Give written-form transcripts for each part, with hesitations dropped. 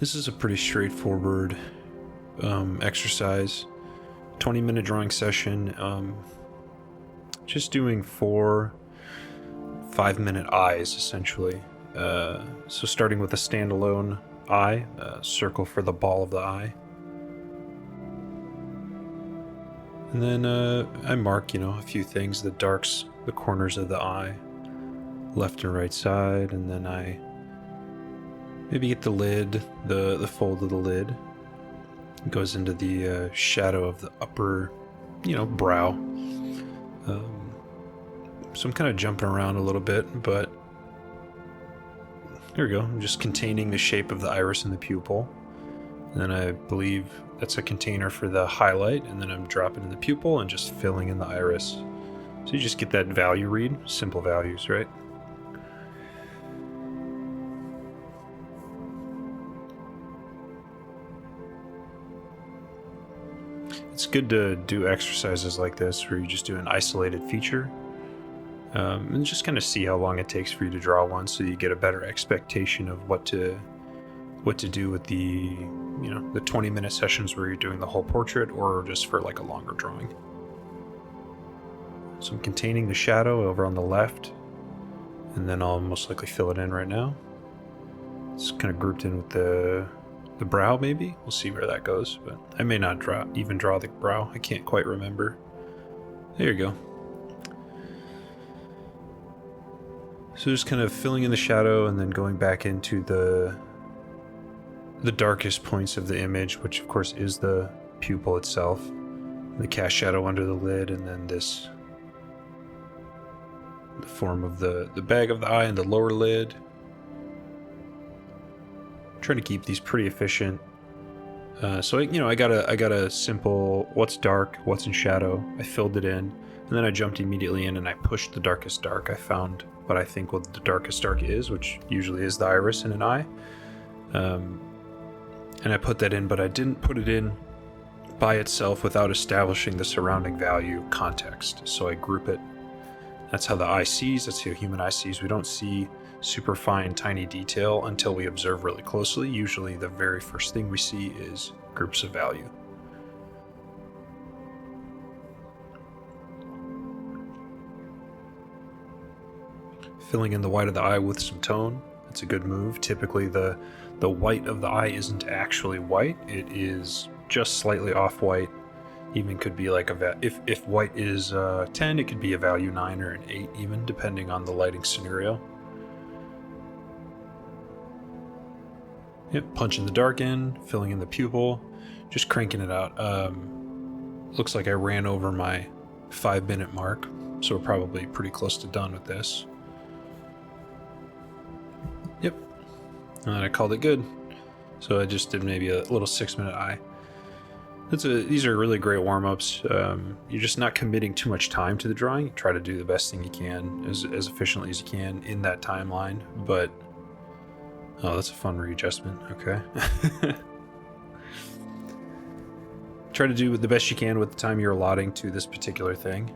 This is a pretty straightforward exercise. 20-minute drawing session. Just doing 4 5-minute eyes, essentially. So starting with a standalone eye, circle for the ball of the eye. And then I mark, a few things, the darks, the corners of the eye, left and right side, and then I maybe get the lid, the fold of the lid. It goes into the shadow of the upper, brow. So I'm kind of jumping around a little bit, but there we go. I'm just containing the shape of the iris and the pupil. And then I believe that's a container for the highlight, and then I'm dropping in the pupil and just filling in the iris. So you just get that value read, simple values, right? It's good to do exercises like this where you just do an isolated feature and just kind of see how long it takes for you to draw one, so you get a better expectation of what to do with the 20-minute sessions where you're doing the whole portrait, or just for like a longer drawing. So I'm containing the shadow over on the left, and then I'll most likely fill it in right now. It's kind of grouped in with the brow, maybe. We'll see where that goes, but I may not even draw the brow. I can't quite remember. There you go. So just kind of filling in the shadow and then going back into the darkest points of the image, which of course is the pupil itself, the cast shadow under the lid, and then the form of the bag of the eye and the lower lid. I'm trying to keep these pretty efficient. So I got a simple what's dark, what's in shadow. I filled it in, and then I jumped immediately in and I pushed the darkest dark. I found what I think what the darkest dark is, which usually is the iris in an eye. And I put that in, but I didn't put it in by itself without establishing the surrounding value context. So I group it. That's how the eye sees. That's how a human eye sees. We don't see super fine, tiny detail until we observe really closely. Usually the very first thing we see is groups of value. Filling in the white of the eye with some tone. It's a good move. Typically the white of the eye isn't actually white. It is just slightly off-white. Even could be like if white is 10, it could be a value 9 or an 8 even, depending on the lighting scenario. Yep, punching the dark in, filling in the pupil, just cranking it out. Looks like I ran over my 5-minute mark, so we're probably pretty close to done with this. Yep, and I called it good. So I just did maybe a little 6-minute eye. These are really great warm-ups. You're just not committing too much time to the drawing. You try to do the best thing you can, as efficiently as you can in that timeline. But oh, that's a fun readjustment. Okay. Try to do the best you can with the time you're allotting to this particular thing.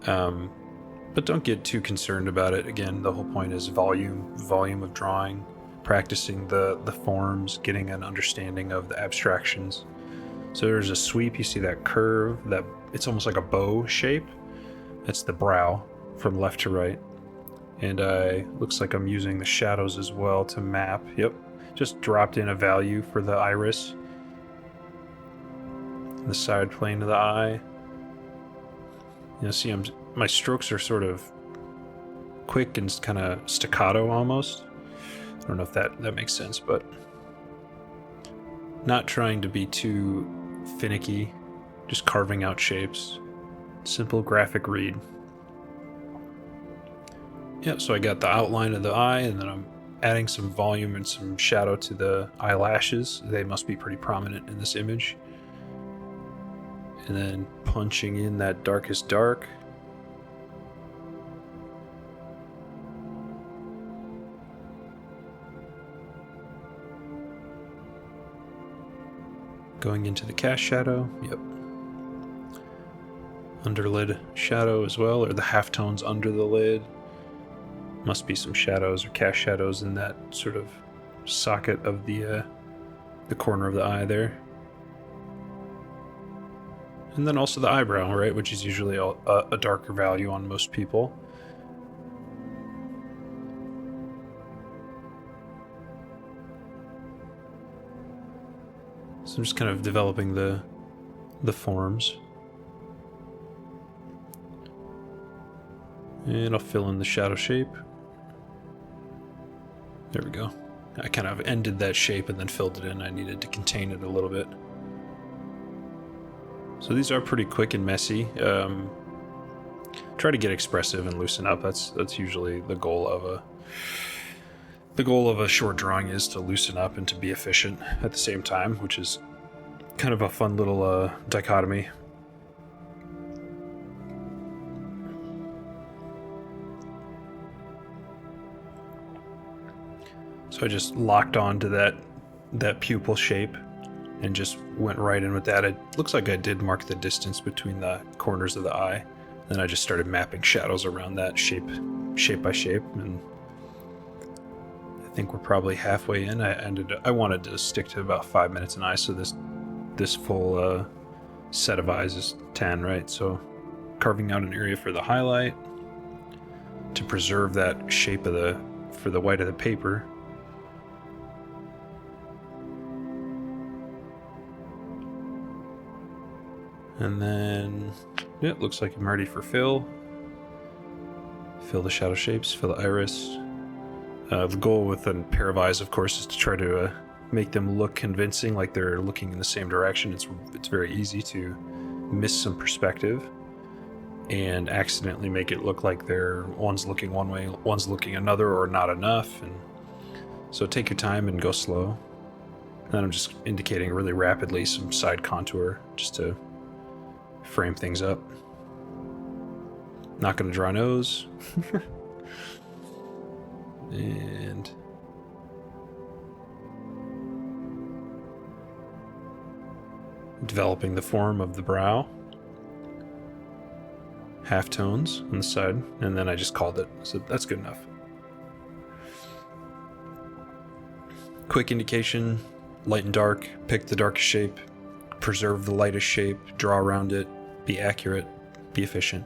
But don't get too concerned about it. Again, the whole point is volume of drawing, practicing the forms, getting an understanding of the abstractions. So there's a sweep, you see that curve, that it's almost like a bow shape. That's the brow from left to right. And looks like I'm using the shadows as well to map. Yep, just dropped in a value for the iris. The side plane of the eye. See, my strokes are sort of quick and kind of staccato almost. I don't know if that makes sense, but not trying to be too finicky, just carving out shapes. Simple graphic read. Yeah, so I got the outline of the eye, and then I'm adding some volume and some shadow to the eyelashes. They must be pretty prominent in this image. And then punching in that darkest dark. Going into the cast shadow. Yep. Underlid shadow as well, or the halftones under the lid. Must be some shadows or cast shadows in that sort of socket of the the corner of the eye there. And then also the eyebrow, right, which is usually a darker value on most people. So I'm just kind of developing the forms. And I'll fill in the shadow shape. There we go. I kind of ended that shape and then filled it in. I needed to contain it a little bit. So these are pretty quick and messy. Try to get expressive and loosen up. That's usually the goal of a short drawing, is to loosen up and to be efficient at the same time, which is kind of a fun little dichotomy. So I just locked onto that pupil shape and just went right in with that. It looks like I did mark the distance between the corners of the eye. Then I just started mapping shadows around that shape by shape, and I think we're probably halfway in. I wanted to stick to about 5 minutes an eye, so this full set of eyes is 10, right? So carving out an area for the highlight to preserve that shape for the white of the paper. And then, yeah, it looks like I'm ready for fill. Fill the shadow shapes, fill the iris. The goal with a pair of eyes, of course, is to try to make them look convincing, like they're looking in the same direction. It's very easy to miss some perspective and accidentally make it look like one's looking one way, one's looking another, or not enough. And so take your time and go slow. And then I'm just indicating really rapidly some side contour just to frame things up. Not going to draw a nose. And developing the form of the brow. Halftones on the side, and then I just called it. So that's good enough. Quick indication, light and dark. Pick the darkest shape, preserve the lightest shape, draw around it, be accurate, be efficient.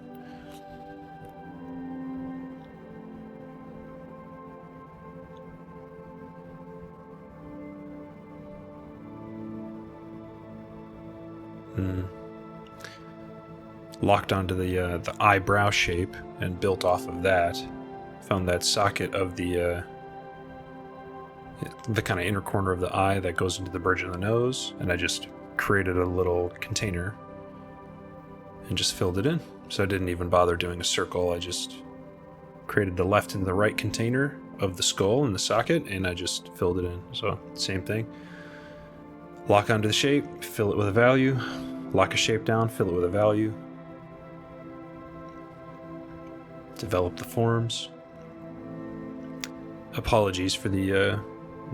Locked onto the eyebrow shape and built off of that. Found that socket of the kind of inner corner of the eye that goes into the bridge of the nose, and I just created a little container and just filled it in. So I didn't even bother doing a circle. I just created the left and the right container of the skull and the socket, and I just filled it in. So same thing. Lock onto the shape, fill it with a value. Lock a shape down, fill it with a value. Develop the forms. Apologies for the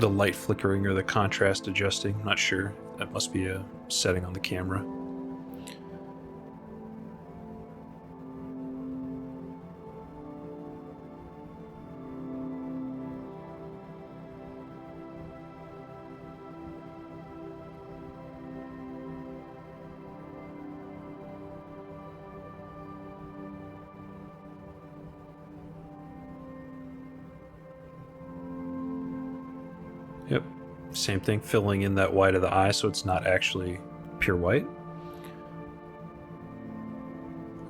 light flickering or the contrast adjusting. I'm not sure. That must be a setting on the camera. Yep, same thing, filling in that white of the eye so it's not actually pure white.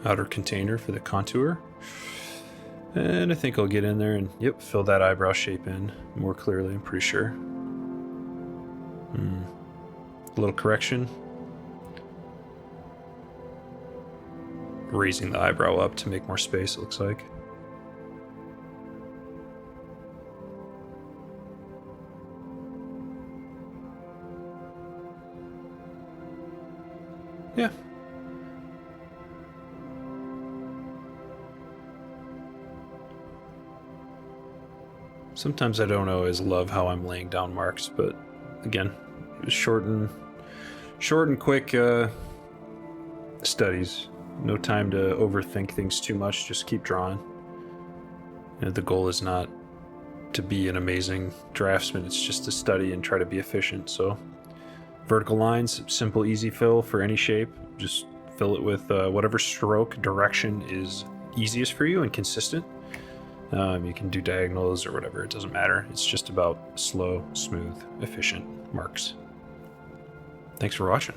Outer container for the contour. And I think I'll get in there and, yep, fill that eyebrow shape in more clearly, I'm pretty sure. A little correction. Raising the eyebrow up to make more space, it looks like. Yeah. Sometimes I don't always love how I'm laying down marks, but again, short and quick studies. No time to overthink things too much. Just keep drawing. You know, the goal is not to be an amazing draftsman. It's just to study and try to be efficient. So Vertical lines, simple, easy fill for any shape. Just fill it with whatever stroke direction is easiest for you and consistent. You can do diagonals or whatever, it doesn't matter. It's just about slow, smooth, efficient marks. Thanks for watching.